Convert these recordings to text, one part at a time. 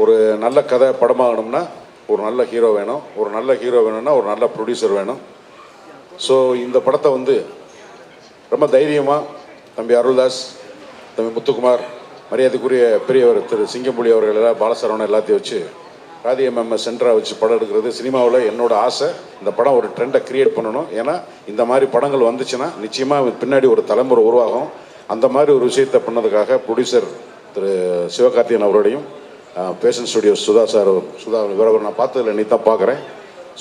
ஒரு நல்ல கதை படமாகணும்னா ஒரு நல்ல ஹீரோ வேணும், ஒரு நல்ல ஹீரோ வேணும்னா ஒரு நல்ல ப்ரொடியூசர் வேணும். ஸோ இந்த படத்தை வந்து ரொம்ப தைரியமாக தம்பி அருள்தாஸ், தம்பி முத்துக்குமார், மரியாதைக்குரிய பெரியவர் திரு சிங்கம்புலி அவர்கள் எல்லாம், பாலசரவணன் எல்லாத்தையும் வச்சு ராதிகா மேம் சென்டராக வச்சு படம் எடுக்கிறது சினிமாவில் என்னோட ஆசை. இந்த படம் ஒரு ட்ரெண்டை கிரியேட் பண்ணணும். ஏன்னா இந்த மாதிரி படங்கள் வந்துச்சுன்னா நிச்சயமாக பின்னாடி ஒரு தலைமுறை உருவாகும். அந்த மாதிரி ஒரு விஷயத்தை பண்ணதுக்காக ப்ரொடியூசர் திரு சிவகார்த்திகேயன் அவரோடையும் பேஷன் ஸ்டுடியோ சுதா விவரம் நான் பார்த்ததில்ல, நீ தான் பார்க்குறேன்.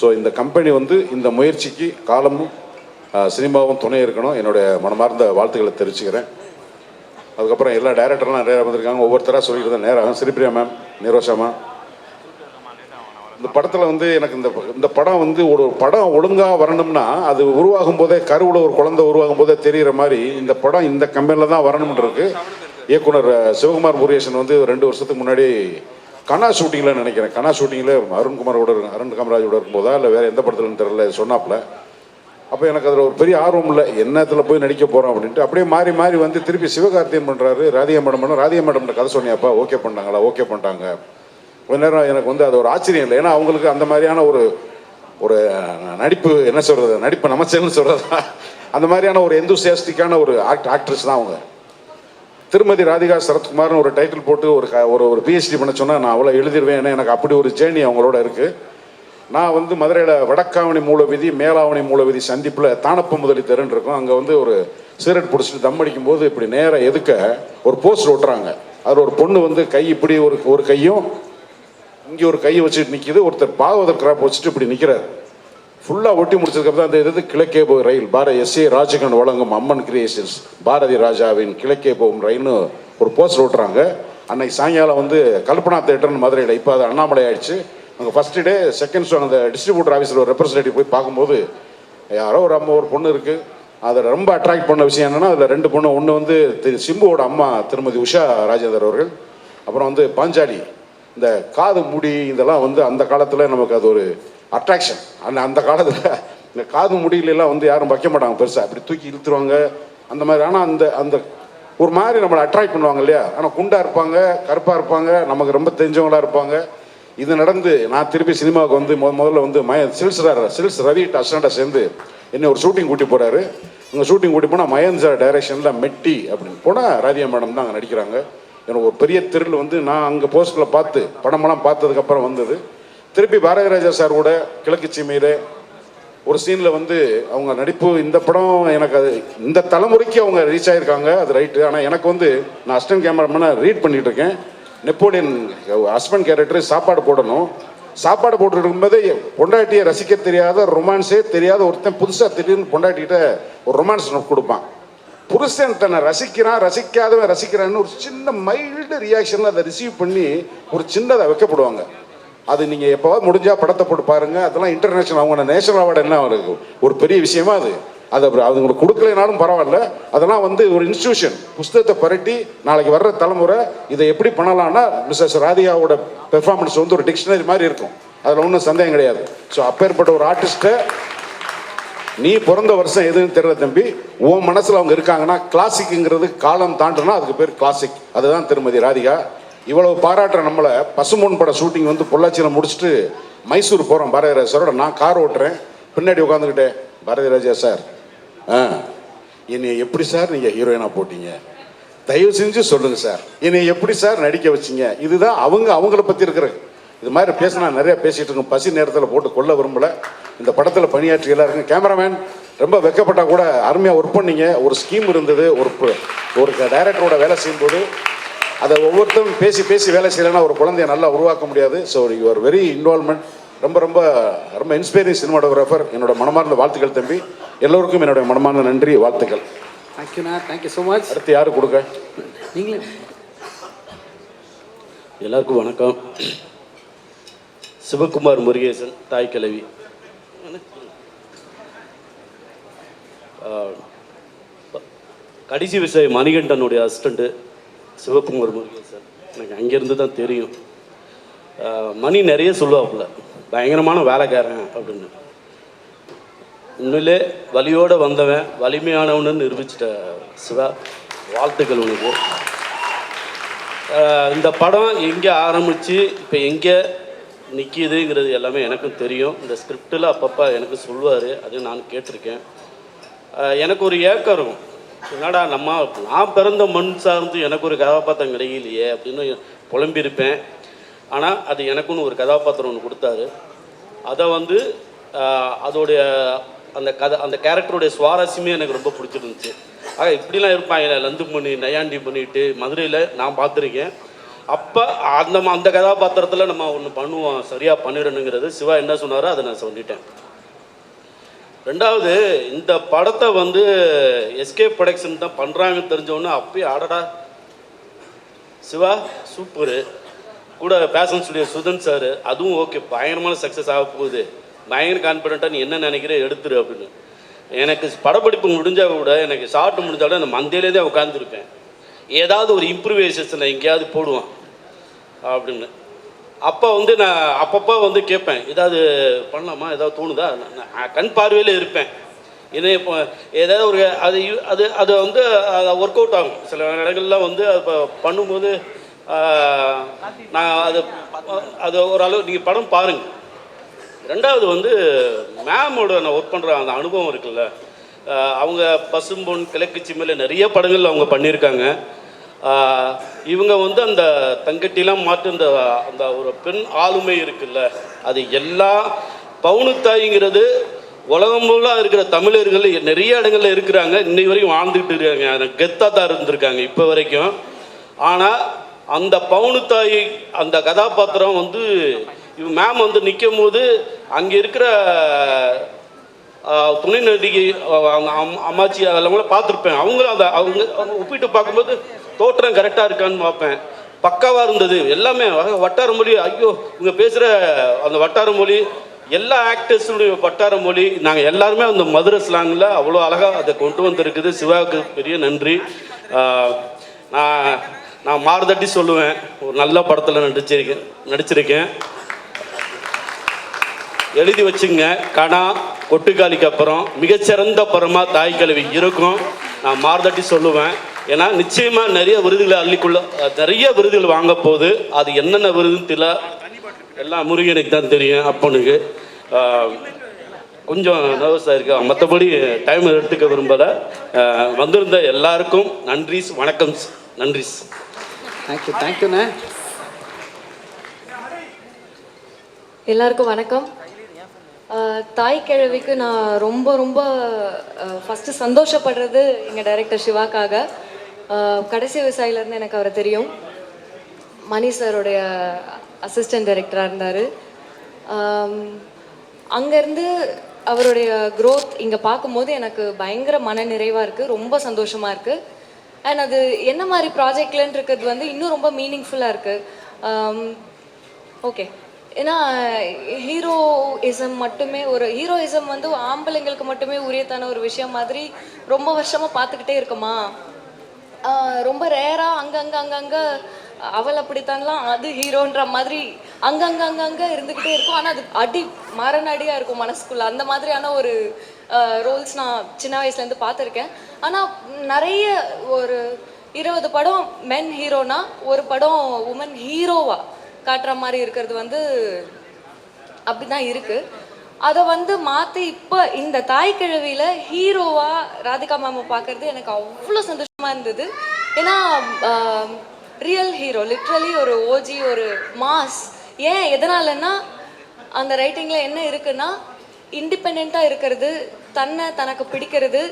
ஸோ இந்த கம்பெனி வந்து இந்த முயற்சிக்கு காலமும் சினிமாவும் துணை இருக்கணும். என்னுடைய மனமார்ந்த வாழ்த்துக்களை தெரிவிச்சுக்கிறேன். அதுக்கப்புறம் எல்லா டைரக்டர்லாம் நிறையா வந்திருக்காங்க, ஒவ்வொருத்தராக சொல்லிக்கிறது நேரம். ஸ்ரீபிரியா மேம், நிரோஷாமா, இந்த படத்தில் வந்து எனக்கு இந்த படம் வந்து ஒரு படம் ஒழுங்காக வரணும்னா அது உருவாகும் போதே, கருவில் ஒரு குழந்தை உருவாகும் போதே தெரிகிற மாதிரி இந்த படம் இந்த கம்பெனியில் தான் வரணும்ன்றிருக்கு. இயக்குனர் சிவகுமார் முருகேசன் வந்து 2 வருஷத்துக்கு முன்னாடி கனா ஷூட்டிங்கில் நினைக்கிறேன், கனா ஷூட்டிங்கில் அருண் காமராஜோட இருக்கும்போதா இல்லை வேறு எந்த படத்துலன்னு தெரியல சொன்னாப்புல. அப்போ எனக்கு அதில் ஒரு பெரிய ஆர்வம் இல்லை, என்னத்தில் போய் நடிக்க போகிறோம் அப்படின்ட்டு. அப்படியே மாறி மாறி வந்து திருப்பி சிவகார்த்திகேயன் பண்ணுறாரு, ராதிகா மேடம் பண்ண, ராதிகா மேடம் கதை சொன்னியாப்பா, ஓகே பண்ணாங்களா, ஓகே பண்ணிட்டாங்க. கொஞ்ச நேரம் எனக்கு வந்து அது ஒரு ஆச்சரியம் இல்லை. ஏன்னா அவங்களுக்கு அந்த மாதிரியான ஒரு நடிப்பு, என்ன சொல்கிறது, நடிப்பு நமச்சல்னு சொல்கிறதா, அந்த மாதிரியான ஒரு எந்தூசியாஸ்டிக்கான ஒரு ஆக்ட்ரஸ் தான் அவங்க. திருமதி ராதிகா சரத்குமார்னு ஒரு டைட்டில் போட்டு ஒரு பிஹெச்டி பண்ண சொன்னால் நான் அவ்வளோ எழுதிடுவேன். ஏன்னா எனக்கு அப்படி ஒரு ஜேர்னி அவங்களோட இருக்குது. நான் வந்து மதுரையில் வடக்காவணி மூலவீதி மேலாவணி மூலவீதி சந்திப்பில் தானப்ப முதலி தெருன்னு இருக்கும். அங்கே வந்து ஒரு சிகரெட் பிடிச்சிட்டு தம் அடிக்கும்போது இப்படி நேராக எதுக்க ஒரு போஸ்டர் ஒட்டுறாங்க. அதில் ஒரு பொண்ணு வந்து கை இப்படி ஒரு கையும் இங்கே ஒரு கையை வச்சுட்டு நிற்கிது, ஒருத்தர் பாகவதர் கிராப் வச்சுட்டு இப்படி நிற்கிறார். ஃபுல்லாக ஒட்டி முடிச்சதுக்கப்புறம் அந்த இது கிழக்கே போகும் ரயில், எஸ்.ஏ. ராஜகன் வழங்கும் அம்மன் கிரியேஷன்ஸ் பாரதி ராஜாவின் கிழக்கே போகும் ரயில்னு ஒரு போஸ்டர் ஓட்டுறாங்க. அன்னைக்கு சாயங்காலம் வந்து கல்பனா தேட்டர்னு மதுரையில், இப்போ அது அண்ணாமலை ஆயிடுச்சு. அங்கே ஃபஸ்ட்டு டே செகண்ட் ஷோ அந்த டிஸ்ட்ரிபியூட்டர் ஆஃபீஸில் ஒரு ரெப்ரஸன்டேட்டிவ் போய் பார்க்கும்போது யாரோ ஒரு பொண்ணு இருக்குது. அதில் ரொம்ப அட்ராக்ட் பண்ண விஷயம் என்னென்னா, அதில் 2 பொண்ணு, ஒன்று வந்து சிம்புவோட அம்மா திருமதி உஷா ராஜேந்தர் அவர்கள், அப்புறம் வந்து பாஞ்சாலி. இந்த காது முடி இதெல்லாம் வந்து அந்த காலத்தில் நமக்கு அது ஒரு அட்ராக்ஷன். அந்த காலத்தில் இந்த காது முடியிலெல்லாம் வந்து யாரும் வைக்க மாட்டாங்க பெருசாக, அப்படி தூக்கி இழுத்துருவாங்க அந்த மாதிரி. ஆனால் அந்த ஒரு மாதிரி நம்மளை அட்ராக்ட் பண்ணுவாங்க இல்லையா. ஆனால் குண்டாக இருப்பாங்க, கருப்பாக இருப்பாங்க, நமக்கு ரொம்ப தெரிஞ்சவங்களாக இருப்பாங்க. இது நடந்து நான் திருப்பி சினிமாவுக்கு வந்து முதல்ல வந்து சில்ஸ் ரவி அஸ்டண்டாக சேர்ந்து என்னை ஒரு ஷூட்டிங் கூட்டி போகிறாரு. இங்கே ஷூட்டிங் கூட்டி போனால் மயன் சார் டைரக்ஷனில் மெட்டி அப்படின்னு போனால் ராதிகா மேடம் தான் அங்கே நடிக்கிறாங்க. எனக்கு ஒரு பெரிய திரில் வந்து நான் அங்கே போஸ்டரில் பார்த்து படமெல்லாம் பார்த்ததுக்கப்புறம் வந்தது. திருப்பி பாரதி ராஜா சார் கூட கிழக்கு சீமையில் ஒரு சீனில் வந்து அவங்க நடிப்பு, இந்த படம் எனக்கு அது இந்த தலைமுறைக்கு அவங்க ரீச் ஆகிருக்காங்க, அது ரைட்டு. ஆனால் எனக்கு வந்து நான் அசிஸ்டன்ட் கேமராமேனாக ரீட் பண்ணிகிட்டு இருக்கேன். நெப்போலியன் ஹஸ்பண்ட் கேரக்டர் சாப்பாடு போடணும், சாப்பாடு போட்டு இருக்கும்போதே பொண்டாட்டியை ரசிக்க தெரியாத, ரொமான்ஸே தெரியாத ஒருத்தன் புதுசாக திடீர்னு பொண்டாட்டிகிட்ட ஒரு ரொமான்ஸ் கொடுப்பான். புருஷன் தன்னை ரசிக்காதவன் ரசிக்கிறான்னு ஒரு சின்ன மைல்டு ரியாக்ஷனில் அதை ரிசீவ் பண்ணி ஒரு சின்னதை வைக்கப்படுவாங்க. அது நீங்கள் எப்போவாது முடிஞ்சால் படத்தை போட்டு பாருங்கள். அதெல்லாம் இன்டர்நேஷனல், அவங்க நேஷனல் அவார்டு என்ன அவருக்கு ஒரு பெரிய விஷயமா அது உங்களுக்கு கொடுக்கலைனாலும் பரவாயில்ல. அதெல்லாம் வந்து ஒரு இன்ஸ்டியூஷன் புஸ்தகத்தை பரட்டி நாளைக்கு வர்ற தலைமுறை இதை எப்படி பண்ணலாம்னா மிஸ்ஸஸ் ராதிகாவோட பெர்ஃபார்மன்ஸ் வந்து ஒரு டிக்ஷனரி மாதிரி இருக்கும், அதில் ஒன்றும் சந்தேகம் கிடையாது. ஸோ அப்பேற்பட்ட ஒரு ஆர்டிஸ்ட்டை, நீ பிறந்த வருஷம் எதுன்னு தெரியல தம்பி, உன் மனசில் அவங்க இருக்காங்கன்னா கிளாசிக்குங்கிறது காலம் தாண்டுனா அதுக்கு பேர் கிளாசிக். அதுதான் திருமதி ராதிகா. இவ்வளவு பாராட்டுற நம்மளை பசுமொன் பட ஷூட்டிங் வந்து பொள்ளாச்சியில் முடிச்சுட்டு மைசூர் போகிறோம் பாரதி ராஜா சாரோட. நான் கார் ஓட்டுறேன், பின்னாடி உட்காந்துக்கிட்டேன், பாரதி ராஜா சார் என்னை எப்படி சார் நீங்கள் ஹீரோயினாக போட்டீங்க, தயவு செஞ்சு சொல்லுங்கள் சார், என்னை எப்படி சார் நடிக்க வச்சிங்க. இதுதான் அவங்கள பற்றி இருக்கிற இது மாதிரி பேசினா நிறைய பேசிகிட்டு இருக்கோம். பசி நேரத்தில் போட்டு கொள்ள விரும்பலை. இந்த படத்தில் பணியாற்றி எல்லாருக்கும் கேமராமேன் ரொம்ப வெக்கப்பட்டால் கூட அருமையாக ஒர்க் பண்ணிங்க. ஒரு ஸ்கீம் இருந்தது, ஒரு டைரக்டரோட வேலை செய்யும்போது அதை ஒவ்வொருத்தரும் பேசி வேலை செய்யலைன்னா ஒரு குழந்தைய நல்லா உருவாக்க முடியாது. ஸோ யுவர் வெரி இன்வால்மெண்ட், ரொம்ப ரொம்ப ரொம்ப இன்ஸ்பைரிங் சினிமாட்டோகிராஃபர். என்னோட மனமார்ந்த வாழ்த்துக்கள் தம்பி. எல்லோருக்கும் என்னுடைய மனமார்ந்த நன்றி, வாழ்த்துக்கள். தேங்க்யூண்ணா, தேங்க்யூ ஸோ மச். அடுத்து யாரு கொடுக்க? நீங்களே. எல்லாருக்கும் வணக்கம். சிவகுமார் முருகேசன், தாய் கிழவி. கடைசி விசை மணிகண்டனுடைய அசிஸ்டண்ட்டு சிவகுமார் முருகேசன். எனக்கு அங்கேருந்து தான் தெரியும். மணி நிறைய சொல்லுவாப்புல, பயங்கரமான வேலைக்காரன் அப்படின்னு. உண்மையிலே வலியோடு வந்தவன் வலிமையானவன்னு நிரூபிச்சிட்ட சிவா, வாழ்த்துக்கள் உனக்கு. இந்த படம் எங்கே ஆரம்பித்து இப்போ எங்கே நிற்கிதுங்கிறது எல்லாமே எனக்கும் தெரியும். இந்த ஸ்கிரிப்டில் அப்பப்போ எனக்கு சொல்லுவார், அது நான் கேட்டிருக்கேன். எனக்கு ஒரு ஏக்கம் இருக்கும், என்னடா நான் பிறந்த மண் சார்ந்து எனக்கு ஒரு கதாபாத்திரம் கிடைக்கலையே அப்படின்னு புலம்பியிருப்பேன். ஆனால் அது எனக்குன்னு ஒரு கதாபாத்திரம் ஒன்று கொடுத்தாரு. அதை வந்து அதோடைய அந்த கேரக்டருடைய சுவாரஸ்யமே எனக்கு ரொம்ப பிடிச்சிருந்துச்சு. இப்படிலாம் இருப்பாங்க லந்து பண்ணி நையாண்டி பண்ணிட்டு மதுரையில் நான் பார்த்துருக்கேன். அப்போ அந்த கதாபாத்திரத்தில் நம்ம ஒன்று பண்ணுவோம், சரியாக பண்ணிடணுங்கிறது சிவா என்ன சொன்னாரோ அதை நான் சொல்லிட்டேன். ரெண்டாவது, இந்த படத்தை வந்து எஸ்கே ப்ரொடக்ஷன் தான் பண்ணுறாங்கன்னு தெரிஞ்சோன்னே அப்பயே ஆடடா சிவா சூப்பரு, கூட பேஷன் ஸ்டுடியோ சுதன் சார், அதுவும் ஓகே பயங்கரமான சக்ஸஸ் ஆக போகுது, பயங்கர கான்ஃபிடென்ட்டாக நீ என்ன நினைக்கிற எடுத்துரு அப்படின்னு. எனக்கு படப்பிடிப்பு முடிஞ்சால் கூட எனக்கு ஷார்ட் முடிஞ்சாலும் அந்த மந்தையிலே தான் உட்காந்துருப்பேன், ஏதாவது ஒரு இம்ப்ரூவைசேஷனை எங்கேயாவது போடுவான் அப்படின்னு. அப்போ வந்து நான் அப்பப்போ வந்து கேட்பேன், ஏதாவது பண்ணலாமா, ஏதாவது தோணுதா, நான் கண் பார்வையில் இருப்பேன். இது இப்போ ஏதாவது ஒரு அது வந்து ஒர்க் அவுட் ஆகும். சில இடங்கள்லாம் வந்து இப்போ பண்ணும்போது நான் அது ஓரளவு நீங்கள் படம் பாருங்கள். ரெண்டாவது வந்து மேமோட நான் ஒர்க் பண்ணுற அந்த அனுபவம் இருக்குல்ல, அவங்க பசும்பொன் கிழக்கு சிம்மையில் நிறைய படங்கள் அவங்க பண்ணியிருக்காங்க. இவங்க வந்து அந்த தங்கட்டிலாம் மாற்று அந்த ஒரு பெண் ஆளுமை இருக்குல்ல, அது எல்லா பவுனுத்தாய்ங்கிறது உலகம் முழுவதும் இருக்கிற தமிழர்கள் நிறைய இடங்களில் இருக்கிறாங்க, இன்னை வரைக்கும் வாழ்ந்துக்கிட்டு இருக்காங்க, எனக்கு கெத்தாக தான் இருந்திருக்காங்க இப்போ வரைக்கும். ஆனால் அந்த பவுனுத்தாய் அந்த கதாபாத்திரம் வந்து மேம் வந்து நிற்கும் போது அங்கே இருக்கிற துணை நடிகை அம்மாச்சி அதெல்லாம் பார்த்துருப்பேன். அவங்களும் அவங்க ஒப்பிட்டு பார்க்கும்போது தோற்றம் கரெக்டாக இருக்கான்னு பார்ப்பேன். பக்காவாக இருந்தது எல்லாமே. வட்டார மொழி, ஐயோ இவங்க பேசுகிற அந்த வட்டார மொழி, எல்லா ஆக்டர்ஸுடைய வட்டார மொழி, நாங்கள் எல்லாருமே அந்த மதுரை ஸ்லாங்கில் அவ்வளோ அழகாக அதை கொண்டு வந்திருக்குது. சிவாவுக்கு பெரிய நன்றி. நான் மாறுதட்டி சொல்லுவேன், ஒரு நல்ல படத்தில் நடிச்சிருக்கேன். எழுதி வச்சுங்க, கணா கொட்டுக்காலிக்கு அப்புறம் மிகச்சிறந்த படமாக தாய் கல்வி இருக்கும். நான் மாறுதட்டி சொல்லுவேன். ஏன்னா நிச்சயமாக நிறைய விருதுகளை நிறைய விருதுகள் வாங்க போகுது. அது என்னென்ன விருதுன்னு தெரியல, எல்லாம் முருகனுக்கு தான் தெரியும். அப்பனுக்கு கொஞ்சம் நர்வஸாக இருக்கு, மற்றபடி டைம் எடுத்துக்க விரும்பலை. வந்திருந்த எல்லாருக்கும் நன்றி, வணக்கம், நன்றி. தேங்க்யூண்ணே. எல்லாருக்கும் வணக்கம். தாய் கிழவிக்கு நான் ரொம்ப ரொம்ப ஃபஸ்ட்டு சந்தோஷப்படுறது எங்கள் டைரக்டர் சிவாக்காக. கடைசி விவசாயிலேருந்து எனக்கு அவரை தெரியும். மணி சாருடைய அசிஸ்டன்ட் டைரக்டராக இருந்தார். அங்கேருந்து அவருடைய க்ரோத் இங்கே பார்க்கும்போது எனக்கு பயங்கர மன நிறைவாக இருக்குது, ரொம்ப சந்தோஷமாக இருக்குது. அண்ட் அது என்ன மாதிரி ப்ராஜெக்ட்லன்னு இருக்கிறது வந்து இன்னும் ரொம்ப மீனிங்ஃபுல்லாக இருக்குது. ஓகே, ஏன்னா ஹீரோயிசம் மட்டுமே, ஒரு ஹீரோயிசம் வந்து ஆம்பளைங்களுக்கு மட்டுமே உரியத்தான ஒரு விஷயம் மாதிரி ரொம்ப வருஷமாக பார்த்துக்கிட்டே இருக்குமா, ரொம்ப ரேராக அங்கங்கே அவள் அப்படித்தான்லாம் அது ஹீரோன்ற மாதிரி அங்கங்கே இருந்துக்கிட்டே இருக்கும். ஆனால் அது மரணடியாக இருக்கும் மனசுக்குள்ளே. அந்த மாதிரியான ஒரு ரோல்ஸ் நான் சின்ன வயசுலேருந்து பார்த்துருக்கேன். ஆனால் நிறைய ஒரு 20 படம் மென் ஹீரோனா ஒரு படம் உமன் ஹீரோவா காட்டுற மாதிரி இருக்கிறது வந்து அப்படி தான் இருக்குது. அதை வந்து மாற்றி இப்போ இந்த தாய் கிழவியில் ஹீரோவாக ராதிகா மேமை பார்க்குறது எனக்கு அவ்வளோ சந்தோஷமாக இருந்தது. ஏன்னா ரியல் ஹீரோ, லிட்ரலி ஒரு ஓஜி, ஒரு மாஸ். ஏன் எதனாலன்னா அந்த ரைட்டிங்கில் என்ன இருக்குன்னா இண்டிபெண்ட்டாக இருக்கிறது, தனக்கு பிடிக்கிறது,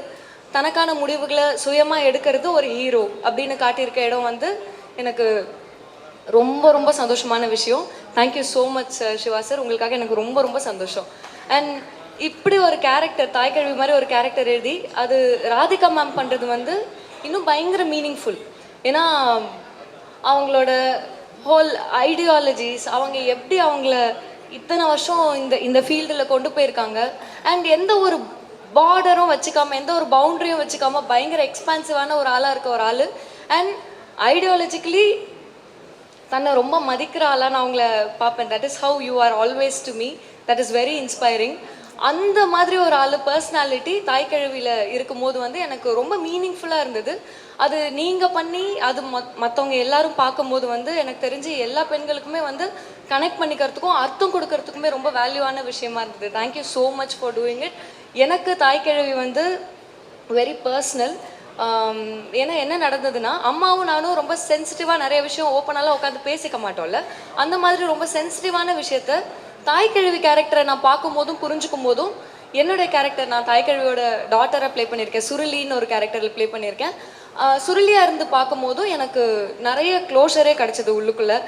தனக்கான முடிவுகளை சுயமாக எடுக்கிறது ஒரு ஹீரோ அப்படின்னு காட்டியிருக்க இடம் வந்து எனக்கு ரொம்ப ரொம்ப சந்தோஷமான விஷயம். Thank you so much Siva sir, உங்களுக்காக எனக்கு ரொம்ப ரொம்ப சந்தோஷம். அண்ட் இப்படி ஒரு கேரக்டர், தாய்க்கிழவி மாதிரி ஒரு கேரக்டர் எழுதி அது ராதிகா மேம் பண்ணுறது வந்து இன்னும் பயங்கர மீனிங்ஃபுல். ஏன்னா அவங்களோட ஹோல் ஐடியாலஜிஸ், அவங்க எப்படி அவங்கள இத்தனை வருஷம் இந்த ஃபீல்டில் கொண்டு போயிருக்காங்க. அண்ட் எந்த ஒரு பார்டரும் வச்சுக்காம, எந்த ஒரு பவுண்ட்ரியும் வச்சுக்காம பயங்கர எக்ஸ்பான்சிவான ஒரு ஆளாக இருக்க ஒரு ஆள். அண்ட் ஐடியாலஜிக்கலி தன்னை ரொம்ப மதிக்கிற ஆளாக நான் அவங்கள பார்ப்பேன். That is how you are always to me. That is very inspiring. அந்த மாதிரி ஒரு ஆள் பர்சனாலிட்டி தாய் கிழவியில் இருக்கும்போது வந்து எனக்கு ரொம்ப மீனிங்ஃபுல்லாக இருந்தது. அது நீங்கள் பண்ணி அது மற்றவங்க எல்லாரும் பார்க்கும்போது வந்து எனக்கு தெரிஞ்சு எல்லா பெண்களுக்குமே வந்து கனெக்ட் பண்ணிக்கிறதுக்கும் அர்த்தம் கொடுக்கறதுக்குமே ரொம்ப வேல்யூவான விஷயமா இருந்தது. Thank you so much for doing it. எனக்கு தாய் கிழவி வந்து வெரி பர்சனல். ஏன்னா என்ன நடந்ததுன்னா, அம்மாவும் நானும் ரொம்ப சென்சிட்டிவாக நிறைய விஷயம் ஓப்பனாலாம் உட்காந்து பேசிக்க மாட்டோம்ல, அந்த மாதிரி ரொம்ப சென்சிட்டிவான விஷயத்த தாய் கிழவி கேரக்டரை நான் பார்க்கும்போதும் புரிஞ்சுக்கும் போதும் என்னுடைய கேரக்டர், நான் தாய் கிழவியோட டாட்டரை ப்ளே பண்ணியிருக்கேன், சுருளின்னு ஒரு கேரக்டரில் ப்ளே பண்ணியிருக்கேன். சுருளியாக இருந்து பார்க்கும்போதும் எனக்கு நிறைய க்ளோஷரே கிடச்சிது உள்ளுக்குள்ளே.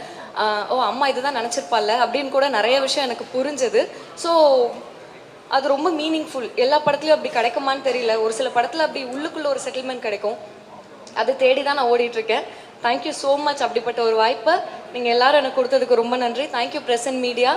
ஓ அம்மா இதுதான் நினச்சிருப்பாள்ல அப்படின்னு கூட நிறைய விஷயம் எனக்கு புரிஞ்சது. ஸோ அது ரொம்ப மீனிங்ஃபுல். எல்லா படத்துலையும் அப்படி கிடைக்குமான்னு தெரியல, ஒரு சில படத்தில் அப்படி உள்ளுக்குள்ளே ஒரு செட்டில்மெண்ட் கிடைக்கும். அதை தேடி தான் நான் ஓடிட்டுருக்கேன். Thank you so much. அப்படிப்பட்ட ஒரு வாய்ப்பை நீங்கள் எல்லாரும் எனக்கு கொடுத்ததுக்கு ரொம்ப நன்றி. Thank you press and media.